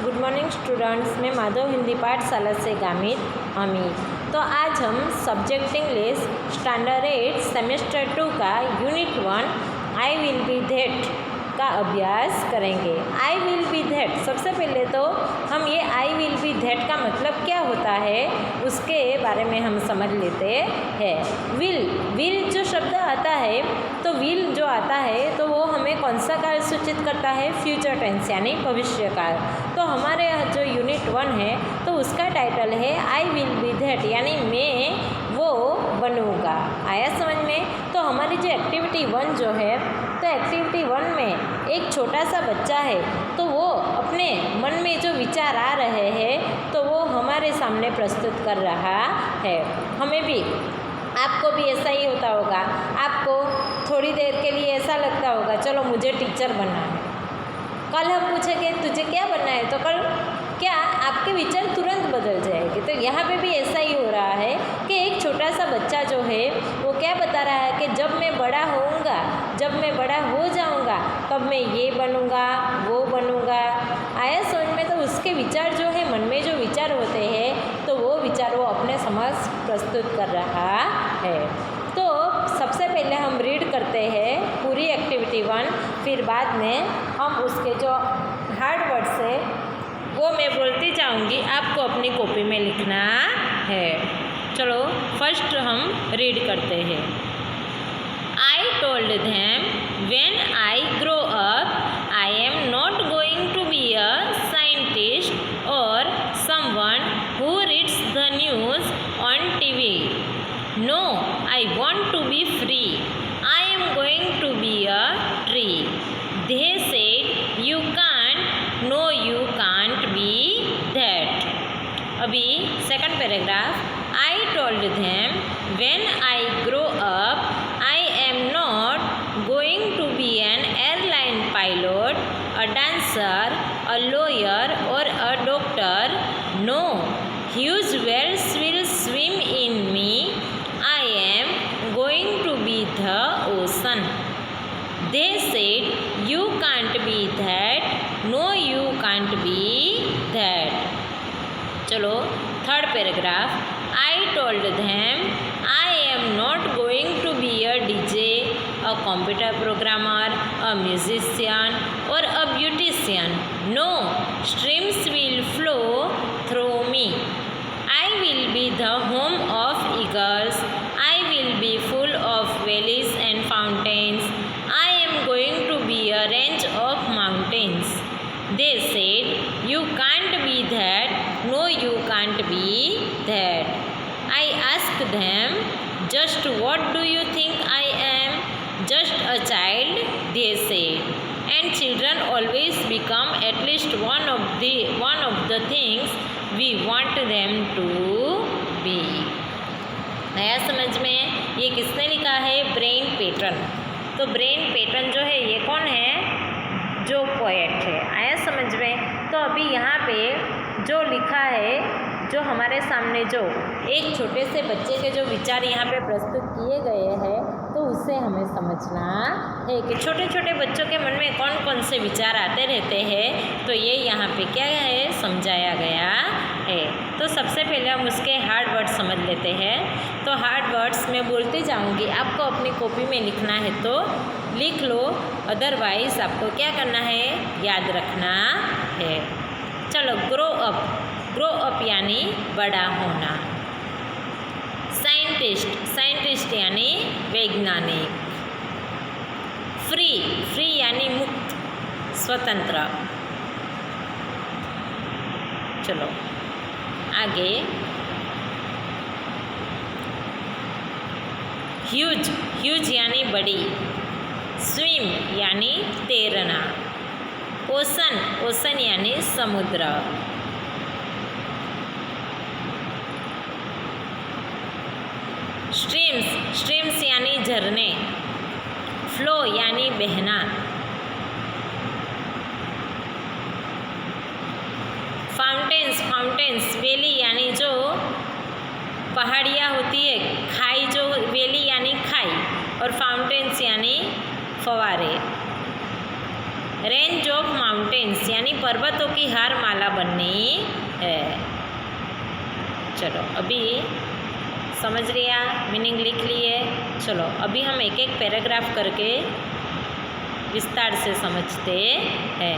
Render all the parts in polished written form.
Good morning students. मैं माधव हिंदी पाठशाला से गामित अमित। तो आज हम सब्जेक्ट इंग्लिश स्टैंडर्ड 8 सेमेस्टर 2 का unit 1 I will B that का अभ्यास करेंगे। आई विल बी दैट, सबसे पहले तो हम ये आई विल बी दैट का मतलब क्या होता है उसके बारे में हम समझ लेते हैं। विल जो शब्द आता है, तो विल जो आता है तो वो हमें कौन सा काल सूचित करता है? फ्यूचर टेंस यानी भविष्य काल। तो हमारे जो यूनिट 1 है तो उसका टाइटल है आई विल बी दैट, यानी मैं वो बनूँगा। आया समझ में? तो हमारी जो एक्टिविटी 1 जो है, तो एक्टिविटी 1 में एक छोटा सा बच्चा है, तो वो अपने मन में जो विचार आ रहे हैं तो वो हमारे सामने प्रस्तुत कर रहा है। हमें भी, आपको भी ऐसा ही होता होगा। आपको थोड़ी देर के लिए ऐसा लगता होगा चलो मुझे टीचर बनना है। कल हम पूछेंगे तुझे क्या बनना है, तो कल क्या आपके विचार तुरंत बदल जाएंगे। तो यहाँ पे भी ऐसा ही हो रहा है कि एक छोटा सा बच्चा जो है वो क्या बता रहा है कि जब मैं बड़ा होऊंगा, जब मैं बड़ा हो जाऊंगा तब मैं ये बनूंगा, वो बनूंगा। आया समझ में? तो उसके विचार जो है, मन में जो विचार होते हैं तो वो विचार वो अपने समक्ष प्रस्तुत कर रहा है। तो सबसे पहले हम रीड करते हैं पूरी एक्टिविटी 1, फिर बाद में हम उसके जो हार्ड वर्ड्स है वो मैं बोलती जाऊंगी, आपको अपनी कॉपी में लिखना है। चलो फर्स्ट हम रीड करते हैं। I told them when I grow up I am not going to be a scientist or someone who reads the news on TV. No, I want to be free. I am going to be a tree. They said, you can't. No, you can't be that. अभी second paragraph. I told them, when I grow up, I am not going to be an airline pilot, a dancer, a lawyer or a doctor. No, huge whales will swim in me. I am going to be the ocean. They said, you can't be that. No, you can't be that. चलो third paragraph. I told them I am not going to be a DJ, a computer programmer, a musician or a beautician. No, streams will flow through me. I will be the home of eagles. I will be full of valleys and fountains. I am going to be a range of mountains. They said, you can't be that. No, you can't be that. I asked them, just what do you think I am? Just a child, they said. And children always become at least one of the things we want them to be. नया समझ में? ये किसने लिखा है? Brain pattern. तो brain pattern जो है ये कौन है? जो पोएट है। आया समझ में? तो अभी यहाँ पे जो लिखा है, जो हमारे सामने जो एक छोटे से बच्चे के जो विचार यहाँ पे प्रस्तुत किए गए हैं, तो उससे हमें समझना है कि छोटे छोटे बच्चों के मन में कौन कौन से विचार आते रहते हैं। तो ये यहाँ पे क्या है, समझाया गया है। तो सबसे पहले हम उसके हार्ड वर्ड्स समझ लेते हैं। तो हार्ड वर्ड्स मैं बोलती जाऊँगी, आपको अपनी कॉपी में लिखना है तो लिख लो, अदरवाइज आपको क्या करना है, याद रखना है। चलो, ग्रो अप। ग्रो अप यानी बड़ा होना। साइंटिस्ट यानी वैज्ञानिक। फ्री यानी मुक्त, स्वतंत्र। चलो आगे। ह्यूज यानी बड़ी। स्विम यानी तैरना। ओशन यानी समुद्र। स्ट्रीम्स यानी झरने। फ्लो यानी बहना। फाउंटेन्स वैली यानी जो पहाड़ियाँ होती है, खाई जो वैली यानी खाई, और फाउंटेन्स यानी फवारे। रेंज ऑफ माउंटेन्स यानी पर्वतों की हार माला बननी है। चलो अभी समझ लिया, मीनिंग लिख लिए। चलो अभी हम एक एक पैराग्राफ करके विस्तार से समझते हैं।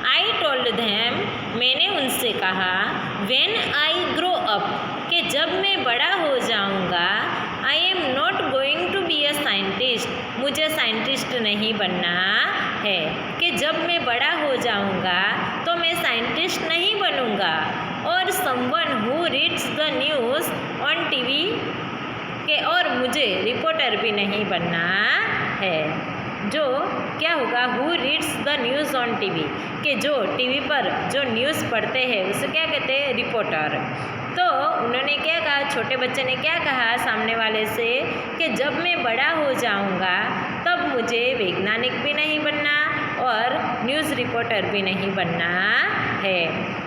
आई टोल्ड देम, मैंने उनसे कहा, व्हेन आई ग्रो अप, कि जब मैं बड़ा हो जाऊंगा, I am not going to be a scientist, मुझे साइंटिस्ट नहीं बनना है। कि जब मैं बड़ा हो जाऊंगा तो मैं साइंटिस्ट नहीं बनूंगा। और someone who reads the news on TV, के और मुझे रिपोर्टर भी नहीं बनना है। जो क्या होगा, who reads the news on TV, कि जो टीवी पर जो न्यूज़ पढ़ते हैं उसे क्या कहते हैं, रिपोर्टर। तो उन्होंने क्या कहा, छोटे बच्चे ने क्या कहा सामने वाले से, कि जब मैं बड़ा हो जाऊंगा तब मुझे वैज्ञानिक भी नहीं बनना और न्यूज़ रिपोर्टर भी नहीं बनना है।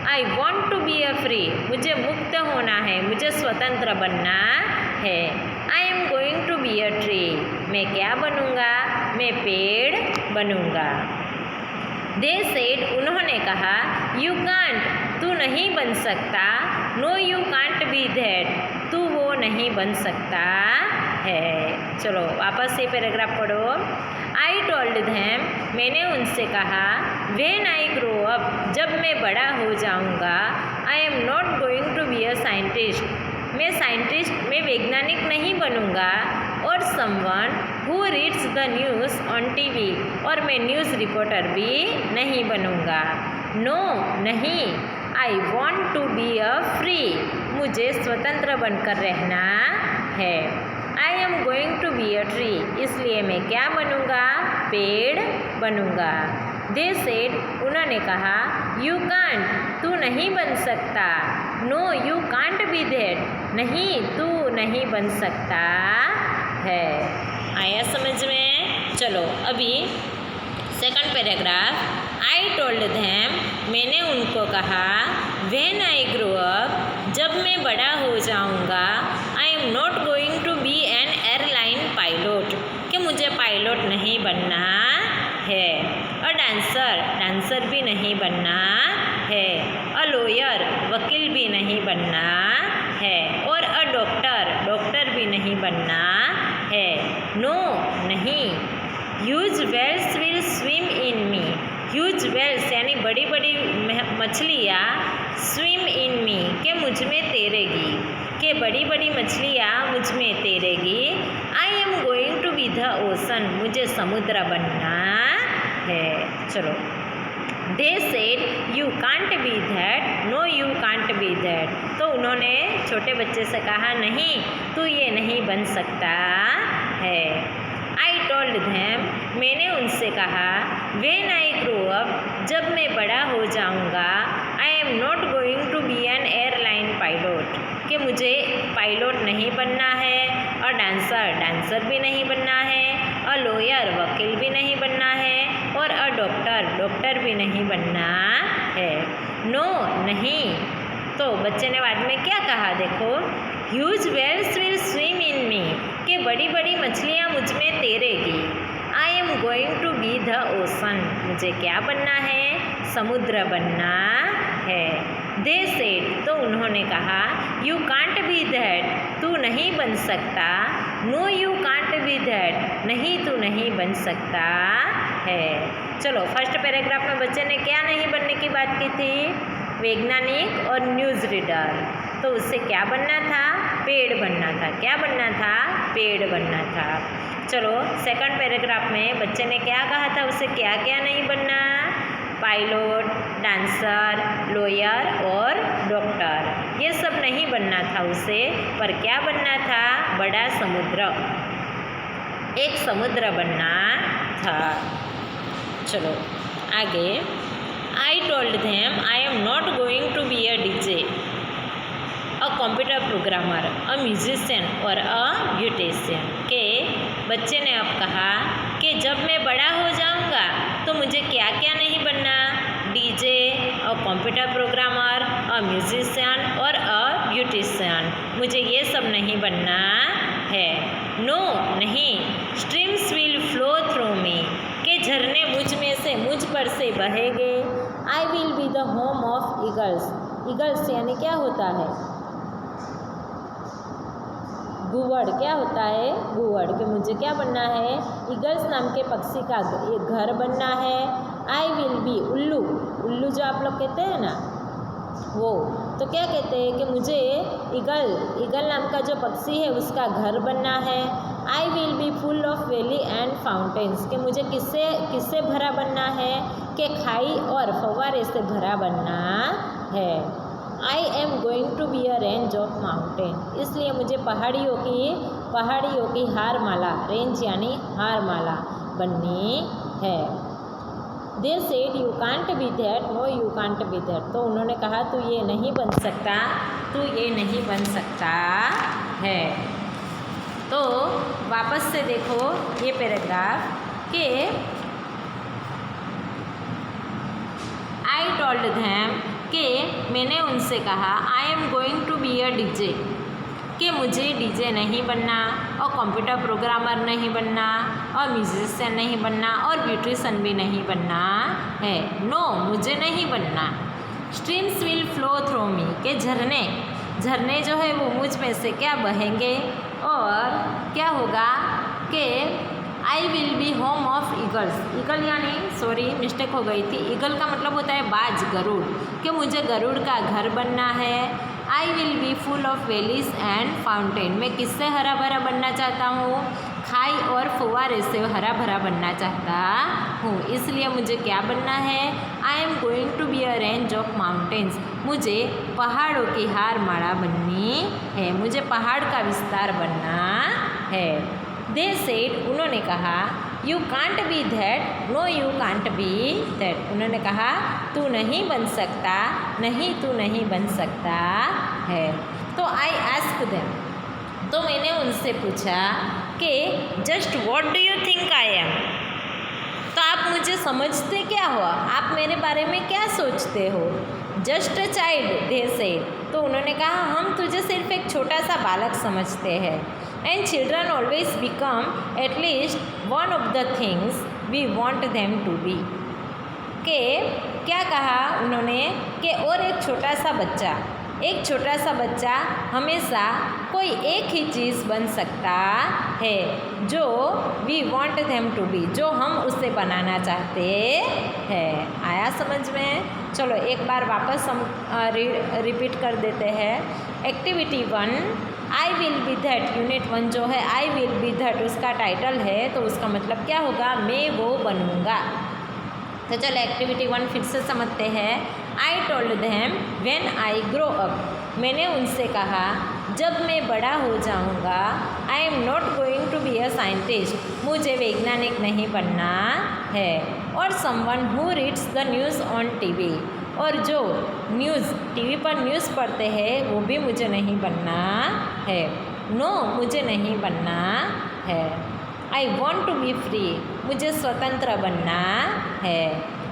I want to be a free, मुझे मुक्त होना है, मुझे स्वतंत्र बनना है। I am going to be a tree, मैं क्या बनूंगा, मैं पेड़ बनूंगा। दे सेड, उन्होंने कहा, यू कांट, तू नहीं बन सकता। No you can't be that, तू वो नहीं बन सकता है। चलो वापस से पैराग्राफ पढ़ो। आई टोल्ड देम, मैंने उनसे कहा, व्हेन आई ग्रो अप, जब मैं बड़ा हो जाऊंगा, I am not going to be a scientist, मैं वैज्ञानिक नहीं बनूंगा। और someone who reads the news on TV, और मैं न्यूज़ रिपोर्टर भी नहीं बनूंगा। नो, नहीं। I want to be a free, मुझे स्वतंत्र बनकर रहना है। I am going to be a tree, इसलिए मैं क्या बनूंगा, पेड़ बनूंगा। दे सेड, उन्होंने कहा, यू कांट, तू नहीं बन सकता। No you can't be that, नहीं तू नहीं बन सकता है। आया समझ में? चलो अभी सेकंड पैराग्राफ। आई टोल्ड देम, मैंने उनको कहा, व्हेन आई ग्रो अप, जब मैं बड़ा हो जाऊंगा, I am not going to be an airline pilot, कि मुझे पायलट नहीं बनना है। अ डांसर भी नहीं बनना है। अ लॉयर, वकील भी नहीं बनना है। और अ डॉक्टर भी नहीं बनना है। नो, नहीं। Huge whales will swim in me, huge whales यानी बड़ी बड़ी मछलियाँ, स्विम इन मी, के मुझ में तैरेगी, के बड़ी बड़ी मछलियाँ मुझ में तैरेगी। I am going to be the ocean, मुझे समुद्र बनना है। चलो। They said, you can't be that. No you can't be that, तो उन्होंने छोटे बच्चे से कहा, नहीं तू ये नहीं बन सकता है। आई टोल्ड देम, मैंने उनसे कहा, व्हेन आई ग्रो अप, जब मैं बड़ा हो जाऊंगा, I am not going to be an airline pilot, कि मुझे पायलट नहीं बनना है। और डांसर भी नहीं बनना है। अ लॉयर, वकील भी नहीं बनना है। और अ डॉक्टर भी नहीं बनना है। नो, नहीं। तो बच्चे ने बाद में क्या कहा देखो, huge whales will swim in me, कि बड़ी बड़ी मछलियाँ मुझ में तैरेगी। I am going to be the ocean, मुझे क्या बनना है, समुद्र बनना है। दे सेड, तो उन्होंने कहा, यू कांट बी दैट, तू नहीं बन सकता। No you can't be that, नहीं तू नहीं बन सकता है। चलो फर्स्ट पैराग्राफ में बच्चे ने क्या नहीं बनने की बात की थी, वैज्ञानिक और न्यूज़ रीडर। तो उससे क्या बनना था, पेड़ बनना था। क्या बनना था, पेड़ बनना था। चलो सेकंड पैराग्राफ में बच्चे ने क्या कहा था, उसे क्या क्या नहीं बनना, पायलट, डांसर, लॉयर और डॉक्टर, ये सब नहीं बनना था उसे। पर क्या बनना था, बड़ा समुद्र, एक समुद्र बनना था। चलो आगे। I told them, I am not going to be a DJ, a computer programmer, a musician और अ ब्यूटिशियन। के बच्चे ने अब कहा कि जब मैं बड़ा हो जाऊंगा तो मुझे क्या क्या नहीं बनना, DJ, a computer programmer, a musician और अ ब्यूटिशियन, मुझे ये सब नहीं बनना है। नो, नहीं। Streams will flow through me, कि झरने मुझ में से, मुझ पर से बहेंगे। I will be the home of eagles. Eagles यानी क्या होता है? गुवड़। क्या होता है? गुवड़। कि मुझे क्या बनना है? ईगल्स नाम के पक्षी का एक घर बनना है। आई विल बी, उल्लू, उल्लू जो आप लोग कहते हैं ना वो, तो क्या कहते हैं कि मुझे ईगल नाम का जो पक्षी है उसका घर बनना है। आई will B full of valley and fountains. कि मुझे किससे भरा बनना है? कि खाई और फव्वारे से भरा बनना है। I am going to be a range of mountain. इसलिए मुझे पहाड़ियों की हार माला, रेंज यानी हार माला बननी है। They said you can't be that, no you can't be that. तो उन्होंने कहा तू ये नहीं बन सकता, तू ये नहीं बन सकता है। तो वापस से देखो ये पैराग्राफ कि आई टोल्ड देम, कि मैंने उनसे कहा I am going to be a DJ, कि मुझे डीजे नहीं बनना और कंप्यूटर प्रोग्रामर नहीं बनना और म्यूजिशियन नहीं बनना और ब्यूटिशियन भी नहीं बनना है। नो, मुझे नहीं बनना। Streams will flow through me, के झरने जो है वो मुझ में से क्या बहेंगे और क्या होगा कि आई will B home of eagles. Eagle यानी, सॉरी मिस्टेक हो गई थी, ईगल का मतलब होता है बाज, गरुड़, कि मुझे गरुड़ का घर बनना है। आई will B full of valleys and fountain, मैं किससे हरा भरा बनना चाहता हूँ? खाई और फुवारे से हरा भरा बनना चाहता हूँ। इसलिए मुझे क्या बनना है? I am going to be a range of mountains, मुझे पहाड़ों की हार माला बननी है, मुझे पहाड़ का विस्तार बनना है। दे सेड, उन्होंने कहा you can't be that, no you can't be that. उन्होंने कहा तू नहीं बन सकता, नहीं तू नहीं बन सकता है। तो आई आस्क्ड देम, तो मैंने उनसे पूछा कि just what do you think I am, तो आप मुझे समझते क्या हो? आप मेरे बारे में क्या सोचते हो? Just a child they said, तो उन्होंने कहा हम तुझे सिर्फ एक छोटा सा बालक समझते हैं। And children always become at least one of the things we want them to be. के क्या कहा उन्होंने कि और एक छोटा सा बच्चा हमेशा कोई एक ही चीज़ बन सकता है जो we want them to be, जो हम उससे बनाना चाहते हैं। आया समझ में? चलो एक बार वापस हम रिपीट कर देते हैं। Activity 1, I will B that, unit 1 जो है आई विल बी दैट उसका टाइटल है, तो उसका मतलब क्या होगा? मैं वो बनूँगा। तो चलो एक्टिविटी 1 फिर से समझते हैं। I told them when I grow up, मैंने उनसे कहा जब मैं बड़ा हो जाऊंगा। I am not going to be a scientist, मुझे वैज्ञानिक नहीं बनना है। और someone who reads the news on TV, और जो टीवी पर न्यूज़ पढ़ते हैं वो भी मुझे नहीं बनना है। नो, मुझे नहीं बनना है। I want to be free, मुझे स्वतंत्र बनना है।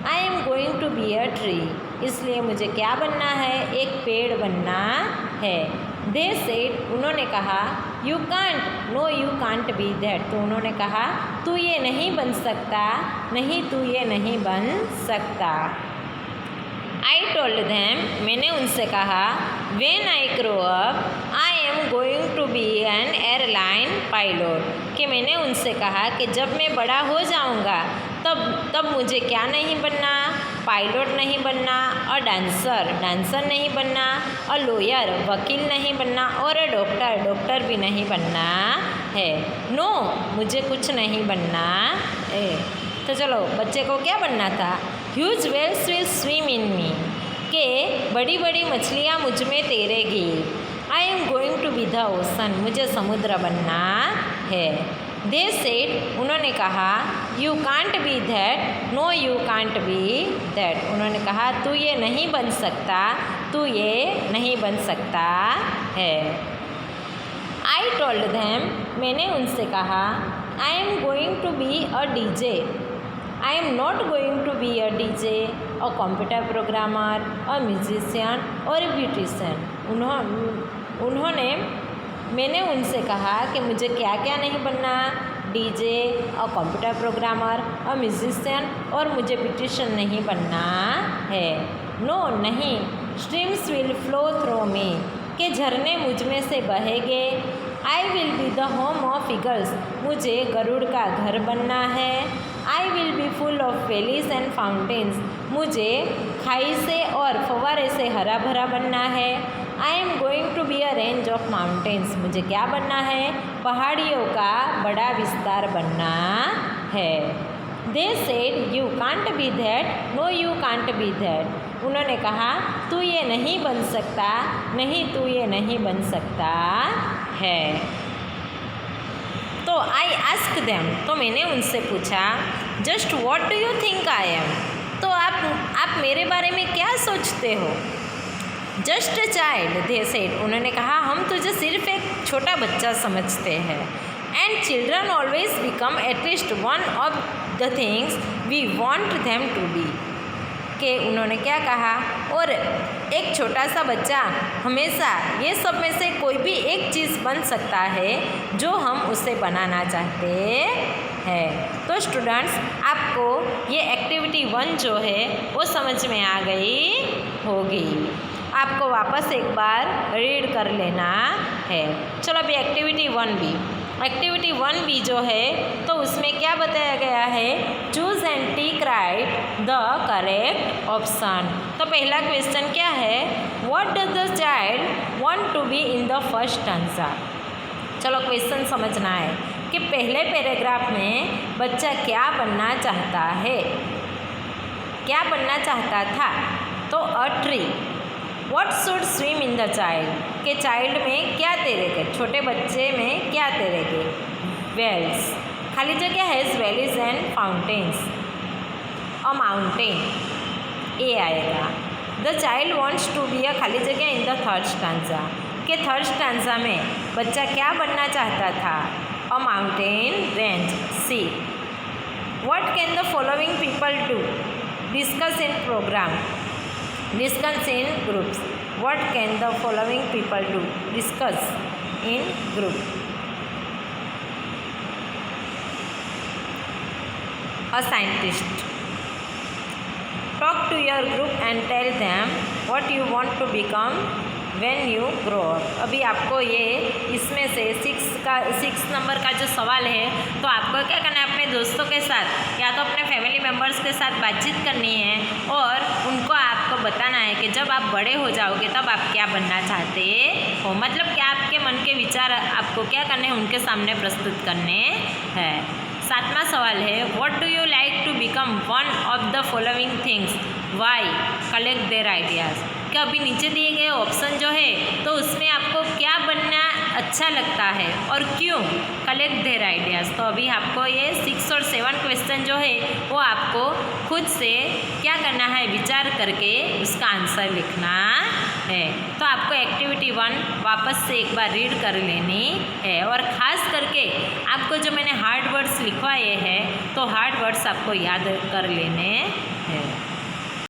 I am going to be a tree, इसलिए मुझे क्या बनना है? एक पेड़ बनना है। दे सेड, उन्होंने कहा you can't, no you can't be that, तो उन्होंने कहा तू ये नहीं बन सकता, नहीं तू ये नहीं बन सकता। आई टोल्ड देम, मैंने उनसे कहा when I grow up I am going to be an airline pilot, कि मैंने उनसे कहा कि जब मैं बड़ा हो जाऊंगा तब मुझे क्या नहीं बनना? पायलट नहीं बनना, और डांसर नहीं बनना, और लॉयर वकील नहीं बनना, और डॉक्टर भी नहीं बनना है। नो, मुझे कुछ नहीं बनना है। तो चलो बच्चे को क्या बनना था? Huge whales will swim in me, के बड़ी बड़ी मछलियाँ मुझ में तैरेगी। I am going to be the ocean, मुझे समुद्र बनना है। दे सेड, उन्होंने कहा you can't be that, no you can't be that, उन्होंने कहा तू ये नहीं बन सकता, तू ये नहीं बन सकता है। आई टोल्ड देम, मैंने उनसे कहा I am going to be a DJ, I am not going to be a DJ, or computer programmer or musician or beautician. मैंने उनसे कहा कि मुझे क्या क्या नहीं बनना? DJ, a computer programmer, a musician, और मुझे ब्यूटिशियन नहीं बनना है। नो नहीं, streams will flow through me, के झरने मुझ में से बहेंगे। I will be the home of eagles, मुझे गरुड़ का घर बनना है। आई will B full of valleys and fountains, मुझे खाई से और फव्वारे से हरा भरा बनना है। I am going to be a range of mountains, मुझे क्या बनना है? पहाड़ियों का बड़ा विस्तार बनना है। They said you can't be that, no you can't be that, उन्होंने कहा तू ये नहीं बन सकता, नहीं तू ये नहीं बन सकता है। तो आई आस्क देम, तो मैंने उनसे पूछा, just what do you think I am, तो आप मेरे बारे में क्या सोचते हो? Just a child they said, उन्होंने कहा हम तुझे सिर्फ एक छोटा बच्चा समझते हैं। And children always become at least one of the things we want them to be, कि उन्होंने क्या कहा, और एक छोटा सा बच्चा हमेशा ये सब में से कोई भी एक चीज़ बन सकता है जो हम उसे बनाना चाहते हैं। तो स्टूडेंट्स, आपको ये एक्टिविटी 1 जो है वो समझ में आ गई होगी। आपको वापस एक बार रीड कर लेना है। चलो अभी एक्टिविटी 1B, एक्टिविटी 1B जो है तो उसमें क्या बताया गया है, choose and tick right the correct option. तो पहला क्वेश्चन क्या है, what does the child want to be in the first stanza. चलो क्वेश्चन समझना है कि पहले पैराग्राफ में बच्चा क्या बनना चाहता है, क्या बनना चाहता था। तो a tree, what should swim in the child, के चाइल्ड में क्या तैरेगे, छोटे बच्चे में क्या तैरेगे, वेल्स, खाली जगह है valleys and fountains, a mountain, A आएगा। The child wants to be, a खाली जगह इन द थर्ड स्टैंजा, के थर्ड स्टैंजा में बच्चा क्या बनना चाहता था, a mountain range, C. What can the following people do, discuss in programme, discuss in groups. What can the following people do? Discuss in group. A scientist. Talk to your group and tell them what you want to become when you grow up. अभी आपको ये इसमें से 6 number का जो सवाल है तो आपको क्या करना है, अपने दोस्तों के साथ या तो अपने फैमिली मेम्बर्स के साथ बातचीत करनी है और उनको आपको बताना है कि जब आप बड़े हो जाओगे तब आप क्या बनना चाहते हो, मतलब क्या आपके मन के विचार आपको क्या करने हैं, उनके सामने प्रस्तुत करने हैं। 7वां सवाल है, what do you like to become one of the following things, why, collect their ideas. कि अभी नीचे दिए गए ऑप्शन जो है तो उसमें आपको क्या बनना अच्छा लगता है और क्यों, कलेक्ट देयर आइडियाज़। तो अभी आपको ये 6 और 7 क्वेश्चन जो है वो आपको खुद से क्या करना है, विचार करके उसका आंसर लिखना है। तो आपको एक्टिविटी 1 वापस से एक बार रीड कर लेनी है और ख़ास करके आपको जो मैंने हार्ड वर्ड्स लिखवाए हैं तो हार्ड वर्ड्स आपको याद कर लेने हैं।